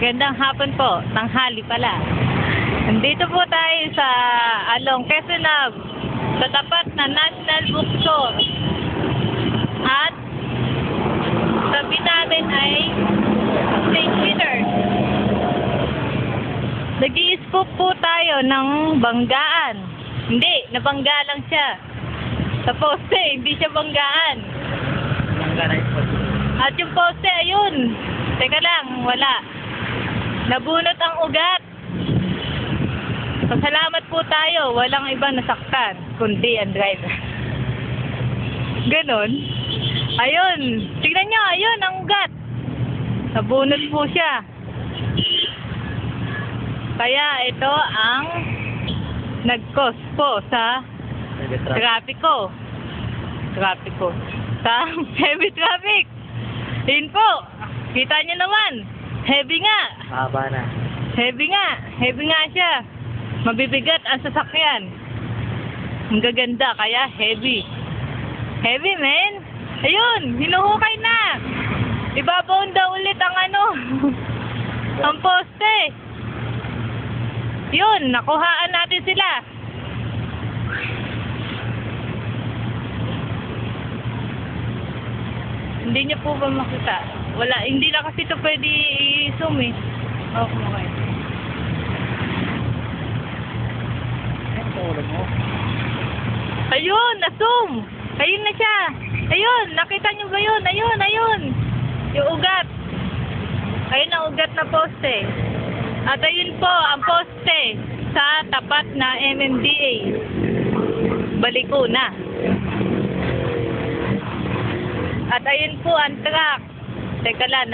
Magandang hapon po, tanghali pala. Nandito po tayo sa Along Quezon Ave, sa tapat na National Bookstore. At tabi natin ay St. Peter. Nag-i-scoop po tayo ng banggaan. Hindi, nabangga lang siya. Sa poste, hindi siya banggaan. At yung poste, ayun. Teka lang, wala. Nabunot ang ugat. Pasalamat po tayo, walang ibang nasaktan, kundi ang driver. Ganon. Ayun, tignan nyo, ayun ang ugat. Nabunot po siya. Kaya ito ang nag-cause po sa trapiko. Sa heavy traffic. Yun po, kita nyo naman. Heavy nga. Haba na. Heavy nga siya. Mabibigat ang sasakyan. Ang gaganda, kaya heavy. Heavy, man. Ayun, hinuhukay na. Ibabaon daw ulit ang ang poste. Yun, nakuhaan natin sila. Hindi niyo po ba makita? Wala, hindi na kasi ito pwede i-zoom eh. Okay. Ayun, na-zoom. Ayun na siya. Ayun, nakita niyo ba yun? Ayun. Yung ugat. Ayun ang ugat na poste. At ayun po ang poste sa tapat na MMDA. Baliko na. At ayun po ang truck. Teka lang,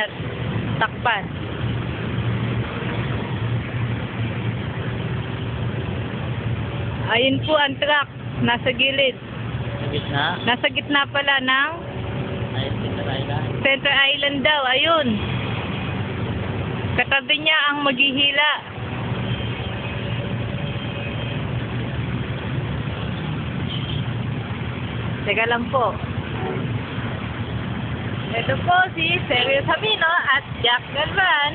takpan. Ayun po ang truck. Nasa gilid. Sa gitna? Nasa gitna pala ng Ayun, Center Island. Center Island daw. Ayun. Katabi niya ang maghihila. Teka lang po. Ito po si Sergio Sabino at Jack Galvan,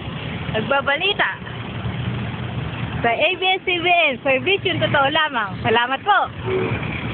nagbabalita sa ABS-CBN, servisyon totoo lamang. Salamat po!